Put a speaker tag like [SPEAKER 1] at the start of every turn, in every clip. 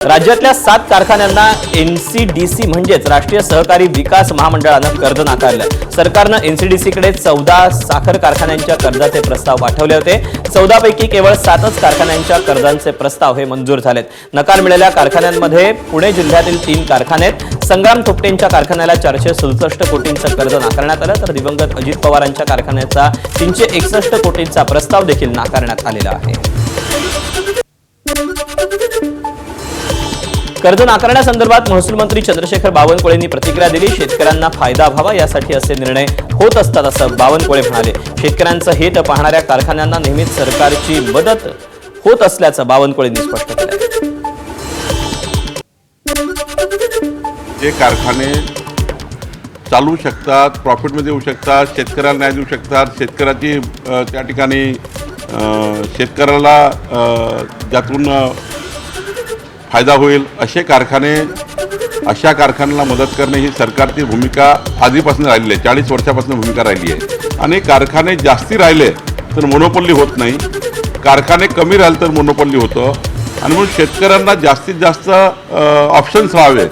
[SPEAKER 1] राज्यातल्या 7 कारखान्यांना एनसीडीसी म्हणजेच राष्ट्रीय सहकारी विकास महामंडळानं कर्ज नाकारलं। सरकारनं एनसीडीसीकडे 14 साखर कारखान्यांच्या कर्जाचे प्रस्ताव पाठवले होते। 14 पैकी केवळ 7च कारखान्यांच्या कर्जांचे प्रस्ताव हे मंजूर झालेत। नकार मिळालेल्या कारखान्यांमध्ये पुणे जिल्ह्यातील 3 कारखाने आहेत। संग्राम थोपटेंच्या कारखान्याला 467 कोटींचं कर्ज नाकारण्यात आलं, तर दिवंगत अजित पवारांच्या कारखान्याचा 361 कोटींचा प्रस्ताव देखील नाकारण्यात आलेला आहे। कर्ज नाकारण्यासंदर्भात महसूल मंत्री चंद्रशेखर बावनकुळेंनी प्रतिक्रिया दिली। शेतकऱ्यांना फायदा व्हावा यासाठी असे निर्णय होत असतात असं बावनकुळे म्हणाले। शेतकऱ्यांचं हित पाहणाऱ्या कारखान्यांना नेहमीच सरकारची मदत होत असल्याचं बावनकुळेंनी स्पष्ट केलं।
[SPEAKER 2] जे कारखाने चालू शकतात, प्रॉफिटमध्ये येऊ शकतात, शेतकऱ्याला न्याय देऊ शकतात, शेतकऱ्याची त्या ठिकाणी शेतकऱ्याला ज्यातून फायदा होईल असे कारखाने, अशा कारखान्याला मदत करणे ही सरकारची भूमिका आधीपासून राहिली आहे। 40 वर्षापासून भूमिका राहिली आहे। आणि कारखाने जास्ती राहिले तर मोनोपोली होत नाही, कारखाने कमी राहिले तर मोनोपोली होतं। आणि म्हणून शेतकऱ्यांना जास्तीत जास्त ऑप्शन्स राहावे,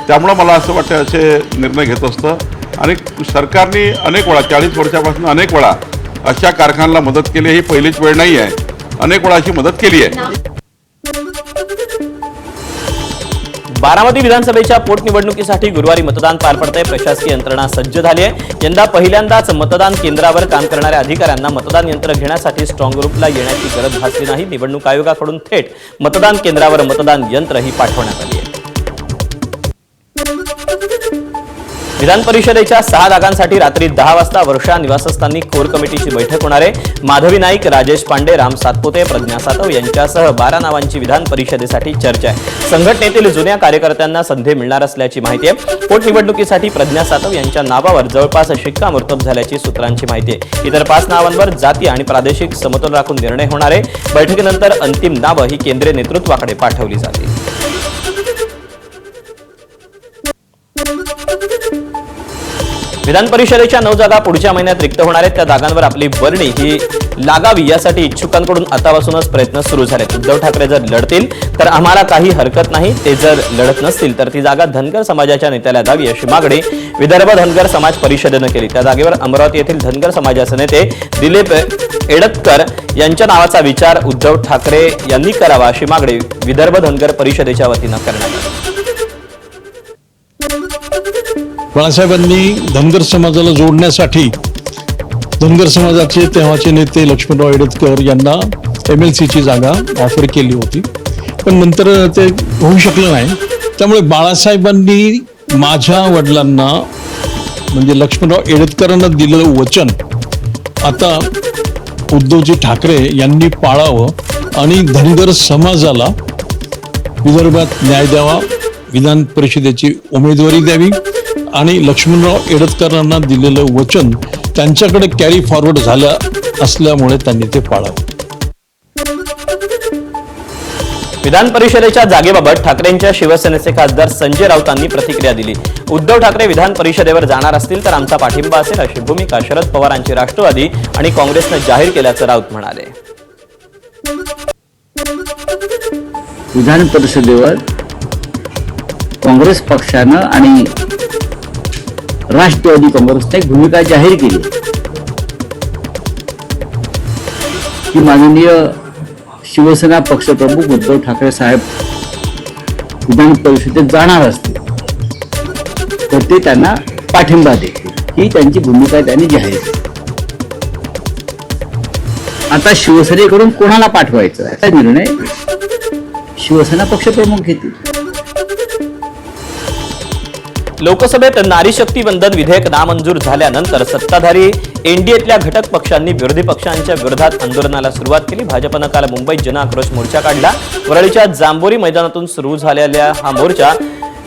[SPEAKER 2] त्यामुळं मला असं वाटतं असे निर्णय घेत असतं। आणि सरकारने अनेक वेळा 40 वर्षापासून अनेक वेळा अशा कारखान्याला मदत केली, ही पहिलीच वेळ नाही आहे, अनेक वेळा अशी मदत केली आहे।
[SPEAKER 1] बारामती विधानसभेच्या पोटनिवडणुकीसाठी गुरुवारी मतदान पार पडतंय। प्रशासकीय यंत्रणा सज्ज झाली आहे। यंदा पहिल्यांदाच मतदान केंद्रावर काम करणाऱ्या अधिकाऱ्यांना मतदान यंत्र घेण्यासाठी स्ट्रॉंग रूमला येण्याची गरज भासली नाही। निवडणूक आयोगाकडून थेट मतदान केंद्रावर मतदान यंत्रही पाठवण्यात आली आहे। विधान परिषदेच्या 6 जागांसाठी रात्री 10 वाजता वर्षा निवासस्थानी कोर कमिटीची बैठक होणार आहे। माधवी नाईक, राजेश पांडे, राम सातपुते, प्रज्ञा सातव यांच्यासह 12 नावांची विधान परिषदेसाठी चर्चा आहे। संघटनेतील जुन्या कार्यकर्त्यांना संधी मिळणार असल्याची माहिती आहे। पोटनिवडणुकीसाठी प्रज्ञा सातव यांच्या नावावर जवळपास शिक्कामोर्तब झाल्याची सूत्रांची माहिती आहे। इतर 5 नावांवर जाती आणि प्रादेशिक समतोल राखून निर्णय होणार आहे। बैठकीनंतर अंतिम नावं ही केंद्रीय नेतृत्वाकडे पाठवली जातील। विधान परिषदेच्या 9 जागा पुढच्या महिन्यात रिक्त होणार आहेत। त्या जागांवर आपली वर्णी ही लागावी यासाठी इच्छुकांकडून आतापासूनच प्रयत्न सुरू झालेत। उद्धव ठाकरे जर लढतील तर आम्हाला काही हरकत नाही, ते जर लढत नसतील तर ती जागा धनगर समाजाच्या नेत्याला द्यावी अशी मागणी विदर्भ धनगर समाज परिषदेनं केली। त्या जागेवर अमरावती येथील धनगर समाजाचे नेते दिलीप एडतकर यांच्या नावाचा विचार उद्धव ठाकरे यांनी करावा अशी मागणी विदर्भ धनगर परिषदेच्या वतीनं करण्यात आली।
[SPEAKER 3] बाळासाहेबांनी धनगर समाजाला जोडण्यासाठी धनगर समाजाचे तेव्हाचे नेते लक्ष्मणराव एडतकर यांना MLCची जागा ऑफर केली होती, पण नंतर ते होऊ शकलं नाही। त्यामुळे बाळासाहेबांनी माझ्या वडिलांना म्हणजे लक्ष्मणराव एडतकरांना दिलेलं वचन आता उद्धवजी ठाकरे यांनी पाळावं आणि धनगर समाजाला विदर्भात न्याय द्यावा, विधान परिषदेची उमेदवारी द्यावी आणि लक्ष्मणराव एडतकरांना दिलेलं वचन त्यांच्याकडे कॅरी फॉरवर्ड झालं असल्यामुळे त्यांनी ते पाळावं।
[SPEAKER 1] विधान परिषदेच्या जागेबाबत ठाकरेंच्या शिवसेनेचे खासदार संजय राऊतांनी प्रतिक्रिया दिली। उद्धव ठाकरे विधान परिषदेवर जाणार असतील तर आमचा पाठिंबा असेल अशी भूमिका शरद पवारांची राष्ट्रवादी आणि काँग्रेसनं जाहीर केल्याचं राऊत म्हणाले।
[SPEAKER 4] विधान परिषदेवर काँग्रेस पक्षानं आणि राष्ट्रवादी काँग्रेसने एक भूमिका जाहीर केली की माननीय शिवसेना पक्षप्रमुख उद्धव ठाकरे साहेब विधान परिषदेत जाणार असतील तर ते त्यांना पाठिंबा देतील, ही त्यांची भूमिका त्यांनी जाहीर केली। आता शिवसेनेकडून कोणाला पाठवायचं याचा निर्णय शिवसेना पक्षप्रमुख घेतील।
[SPEAKER 1] लोकसभेत नारी शक्ती वंदन विधेयक नामंजूर झाल्यानंतर सत्ताधारी एनडीएतल्या घटक पक्षांनी विरोधी पक्षांच्या विरोधात आंदोलनाला सुरुवात केली। भाजपनं काल मुंबईत जनआक्रोश मोर्चा काढला। वरळीच्या जांभोरी मैदानातून सुरू झालेला हा मोर्चा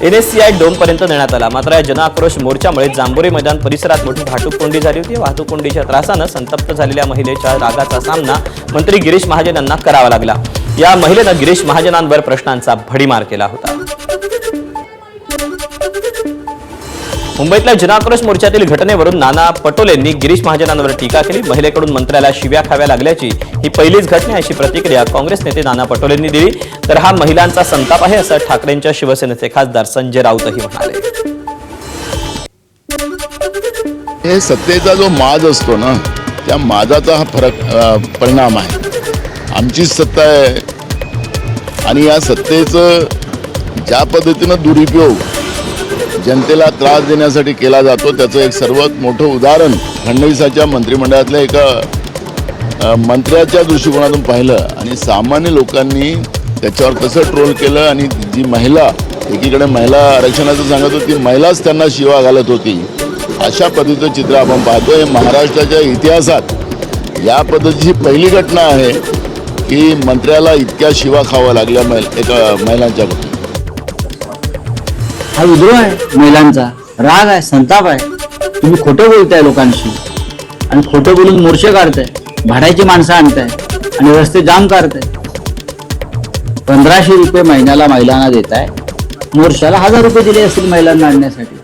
[SPEAKER 1] NSCI डोमपर्यंत नेण्यात आला। मात्र या जनआक्रोश मोर्चामुळे जांभोरी मैदान परिसरात मोठी वाहतूक कोंडी झाली होती। वाहतूक कोंडीच्या त्रासानं संतप्त झालेल्या महिलेच्या रागाचा सामना मंत्री गिरीश महाजन यांना करावा लागला। या महिलेनं गिरीश महाजनांवर प्रश्नांचा भडीमार केला होता। मुंबईतल्या जनाक्रोश मोर्चातील घटनेवरून नाना पटोलेंनी गिरीश महाजनांवर टीका केली. महिलेकडून मंत्र्याला शिव्या खाव्या लागल्याची ही पहिलीच घटना अशी प्रतिक्रिया काँग्रेस नेते नाना पटोलेंनी दिली. तर हा महिलांचा संताप आहे असं ठाकरेंच्या शिवसेनेचे खासदार संजय राऊतही म्हणाले.
[SPEAKER 5] हे सत्तेचा जो माज असतो ना, त्या माजाचा हा परिणाम आहे. आमचीच सत्ता आहे आणि या सत्तेचं ज्या पद्धतीनं दुरुपयोग जनतेला त्रास देण्यासाठी केला जातो त्याचं एक सर्वात मोठं उदाहरण फडणवीसाच्या मंत्रिमंडळातल्या एका मंत्र्याच्या दृष्टिकोनातून पाहिलं आणि सामान्य लोकांनी त्याच्यावर कसं ट्रोल केलं. आणि जी महिला एकीकडे महिला आरक्षणाचं सांगत होती, महिलाच त्यांना शिवा घालत होती. अशा पद्धतीचं चित्र आपण पाहतोय. महाराष्ट्राच्या इतिहासात या पद्धतीची पहिली घटना आहे की मंत्र्याला इतक्या शिवा खावा लागल्या एका महिलांच्याकडून.
[SPEAKER 4] हा विद्रोह आहे महिलांचा, राग आहे, संताप आहे. तुम्ही खोटं बोलताय लोकांशी आणि खोटं बोलून मोर्चे काढताय, भाड्याची माणसं आणताय आणि रस्ते जाम करताय. 1500 रुपये महिन्याला महिलांना देताय, मोर्चाला 1000 रुपये दिले असतील महिलांना आणण्यासाठी.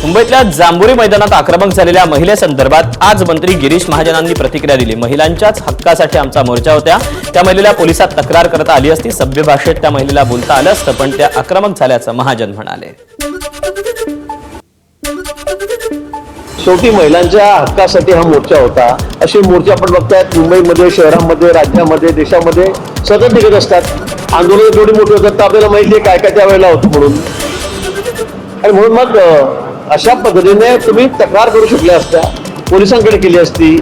[SPEAKER 1] मुंबईतल्या जांभुरी मैदानात आक्रमक झालेल्या महिलेसंदर्भात आज मंत्री गिरीश महाजनांनी प्रतिक्रिया दिली. महिलांच्याच हक्कासाठी आमचा मोर्चा होता. त्या महिलेला पोलिसात तक्रार करता आली असती. सभ्य भाषेत त्या महिलेला बोलता आलं असतं, पण त्या आक्रमक झाल्याचं महाजन म्हणाले.
[SPEAKER 6] शेवटी महिलांच्या हक्कासाठी हा मोर्चा होता. असे मोर्चे आपण बघतायत मुंबईमध्ये, शहरामध्ये, राज्यामध्ये, देशामध्ये सतत निघत असतात. आंदोलन जेवढी मोठी होतात तर आपल्याला माहिती आहे काय काय त्यावेळेला होतं म्हणून. आणि म्हणून मग अशा पद्धतीने तुम्ही तक्रार करू शकल्या असत्या, पोलिसांकडे केली असती.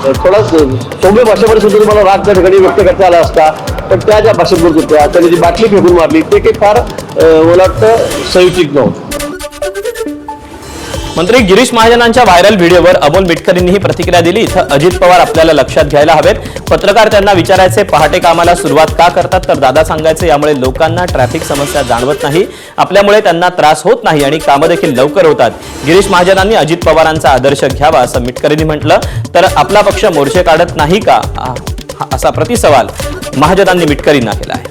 [SPEAKER 6] थोडा सौम्य भाषेमध्ये सुद्धा तुम्हाला राग त्या ठिकाणी व्यक्त करता आला असता. पण त्या ज्या भाषेत बोलत होत्या, त्याने जी बाटली फेकून मारली ते काही फार मला वाटतं संयुचित नव्हतं.
[SPEAKER 1] मंत्री गिरीश महाजनांच्या व्हायरल व्हिडिओवर अमोल मिटकरींनी ही प्रतिक्रिया दिली. इथं अजित पवार आपल्याला लक्षात घ्यायला हवेत. पत्रकार त्यांना विचारायचे पहाटे कामाला सुरुवात का करतात, तर दादा सांगायचे यामुळे लोकांना ट्रॅफिक समस्या जाणवत नाही, आपल्यामुळे त्यांना त्रास होत नाही आणि कामं देखील लवकर होतात. गिरीश महाजनांनी अजित पवारांचा आदर्श घ्यावा असं मिटकरींनी म्हटलं. तर आपला पक्ष मोर्चे काढत नाही का असा प्रतिसवाल महाजनांनी मिटकरींना केला आहे.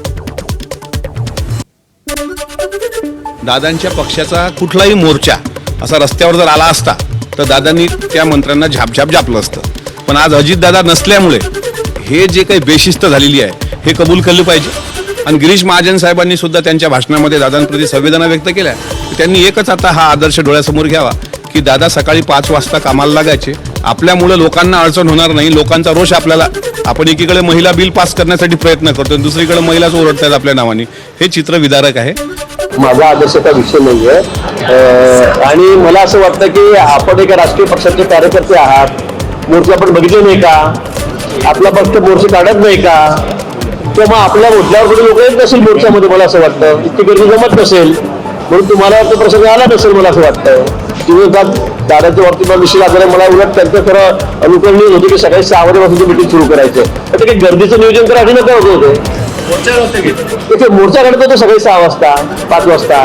[SPEAKER 7] दादांच्या पक्षाचा कुठलाही मोर्चा असा रस्त्यावर जर आला असता तर दादांनी त्या मंत्र्यांना झापझापलं असतं. पण आज अजितदादा नसल्यामुळे हे जे काही बेशिस्त झालेली आहे हे कबूल केलं पाहिजे. आणि गिरीश महाजन साहेबांनी सुद्धा त्यांच्या भाषणामध्ये दादांप्रती संवेदना व्यक्त केल्या. त्यांनी एकच आता हा आदर्श डोळ्यासमोर घ्यावा की दादा सकाळी 5 वाजता कामाला लागायचे. आपल्यामुळे लोकांना अडचण होणार नाही, लोकांचा रोष आपल्याला. आपण एकीकडे महिला बिल पास करण्यासाठी प्रयत्न करतो, दुसरीकडे महिलाच ओरडतात आपल्या नावाने. हे चित्र विदारक आहे.
[SPEAKER 6] माझा आदर्शचा विषय नाहीये. आणि मला असं वाटतं की आपण एका राजकीय पक्षाचे कार्यकर्ते आहात. मोर्चे आपण बघितले नाही का? आपला पक्ष मोर्चे काढत नाही का? किंवा मग आपल्या मोठ्यावर कुठे लोक येत नसेल मोर्चामध्ये, मला असं वाटतं. इतकी गर्दी जमत नसेल म्हणून तुम्हाला तो प्रसंग आला नसेल, मला असं वाटतं. तुम्ही दादाच्या बाबतीत विषय आधारे मला उलट त्यांचं खरं अनुकरणीय होतं की सकाळी 6 वाजेपासून मिटिंग सुरू करायचं. तर ते काही गर्दीचं नियोजन करा आधी नका होतं होते. मोर्चा काढतो तो सकाळी 6 वाजता 5 वाजता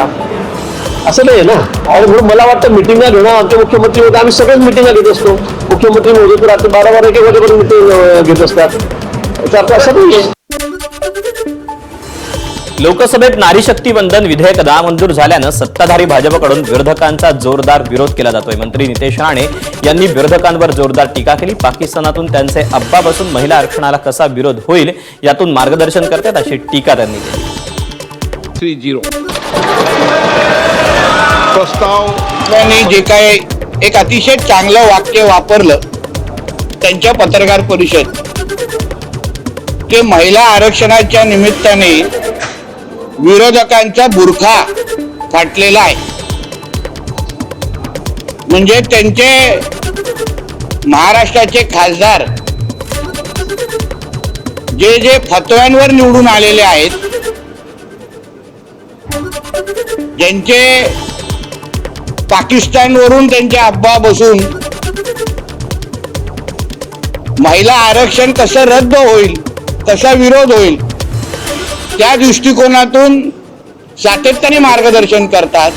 [SPEAKER 6] असं नाही ना. आणि म्हणून मला वाटतं मिटिंगा घेणं, आमचे मुख्यमंत्री होते, आम्ही सगळेच मिटिंगा घेत असतो. मुख्यमंत्री मोदी तर रात्री 12 1 वाजेपर्यंत मिटिंग घेत असतात. याचा अर्थ असा नाहीये.
[SPEAKER 1] लोकसभेत नारी शक्ती वंदन विधेयक नामंजूर झाल्यानं सत्ताधारी भाजपकडून विरोधकांचा जोरदार विरोध केला जातोय. मंत्री नितेश राणे यांनी विरोधकांवर जोरदार टीका केली. पाकिस्तानातून त्यांचे अब्बा बसून महिला आरक्षणाला कसा विरोध होईल यातून मार्गदर्शन करतात अशी टीका त्यांनी केली.
[SPEAKER 7] 3-0
[SPEAKER 8] प्रस्ताव जे काय एक अतिशय चांगलं वाक्य वापरलं त्यांच्या पत्रकार परिषद, की महिला आरक्षणाच्या निमित्ताने विरोधकांचा बुरखा फाटलेला आहे. म्हणजे त्यांचे महाराष्ट्राचे खासदार जे जे फतव्यांवर निवडून आलेले आहेत, ज्यांचे पाकिस्तानवरून त्यांचे अब्बा बसून महिला आरक्षण कसं रद्द होईल, कसा विरोध होईल, त्या दृष्टिकोनातून सातत्याने मार्गदर्शन करतात.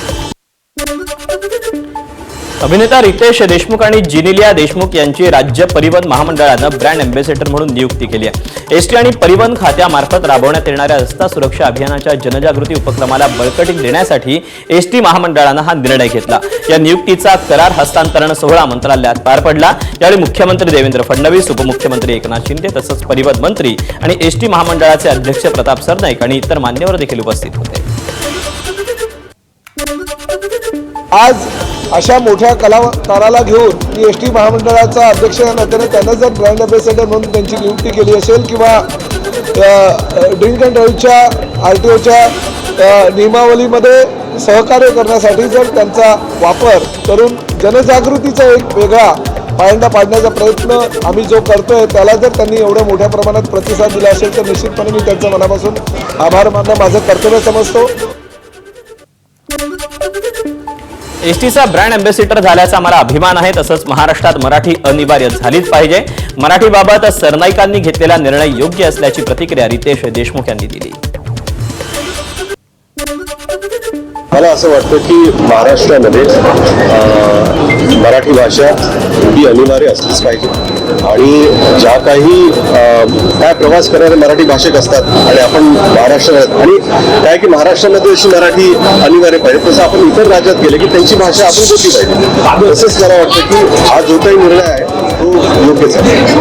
[SPEAKER 1] अभिनेता रितेश देशमुख आणि जिनिलिया देशमुख यांची राज्य परिवहन महामंडळानं ब्रँड अँबॅसेडर म्हणून नियुक्ती केली आहे. एसटी आणि परिवहन खात्यामार्फत राबवण्यात येणाऱ्या रस्ता सुरक्षा अभियानाच्या जनजागृती उपक्रमाला बळकटी देण्यासाठी एसटी महामंडळानं हा निर्णय घेतला. या नियुक्तीचा करार हस्तांतरण सोहळा मंत्रालयात पार पडला. यावेळी मुख्यमंत्री देवेंद्र फडणवीस, उपमुख्यमंत्री एकनाथ शिंदे तसंच परिवहन मंत्री आणि एसटी महामंडळाचे अध्यक्ष प्रताप सरनाईक आणि इतर मान्यवर देखील उपस्थित होते.
[SPEAKER 9] आज अशा मोठ्या कलाकाराला घेऊन मी एस टी महामंडळाचा अध्यक्ष या नात्याने त्यांना जर ब्रँड अँबॅसेडर म्हणून त्यांची नियुक्ती केली असेल किंवा ड्रिंक अँड ड्राईव्हच्या RTOच्या नियमावलीमध्ये सहकार्य करण्यासाठी जर त्यांचा वापर करून जनजागृतीचा एक वेगळा पायंडा पाडण्याचा प्रयत्न आम्ही जो करतोय त्याला जर त्यांनी एवढ्या मोठ्या प्रमाणात प्रतिसाद दिला असेल तर निश्चितपणे मी त्यांचा मनापासून आभार मानणं माझं कर्तव्य समजतो.
[SPEAKER 1] एसटीचा ब्रँड अँबॅसेडर झाल्याचा आम्हाला अभिमान आहे. तसंच महाराष्ट्रात मराठी अनिवार्य झालीच पाहिजे. मराठीबाबत सरनाईकांनी घेतलेला निर्णय योग्य असल्याची प्रतिक्रिया रितेश देशमुख यांनी दिली.
[SPEAKER 6] मला असं वाटतं की महाराष्ट्रामध्ये मराठी भाषा ही अनिवार्य असलीच पाहिजे आणि ज्या काही काय प्रवास करणारे मराठी भाषिक असतात आणि आपण महाराष्ट्रात आणि काय की महाराष्ट्रामध्ये अशी मराठी अनिवार्य पाहिजे तसं आपण इतर राज्यात गेले की त्यांची भाषा आपण बोलली पाहिजे. तसंच मला वाटतं की हा जो काही निर्णय आहे तो योग्यच आहे.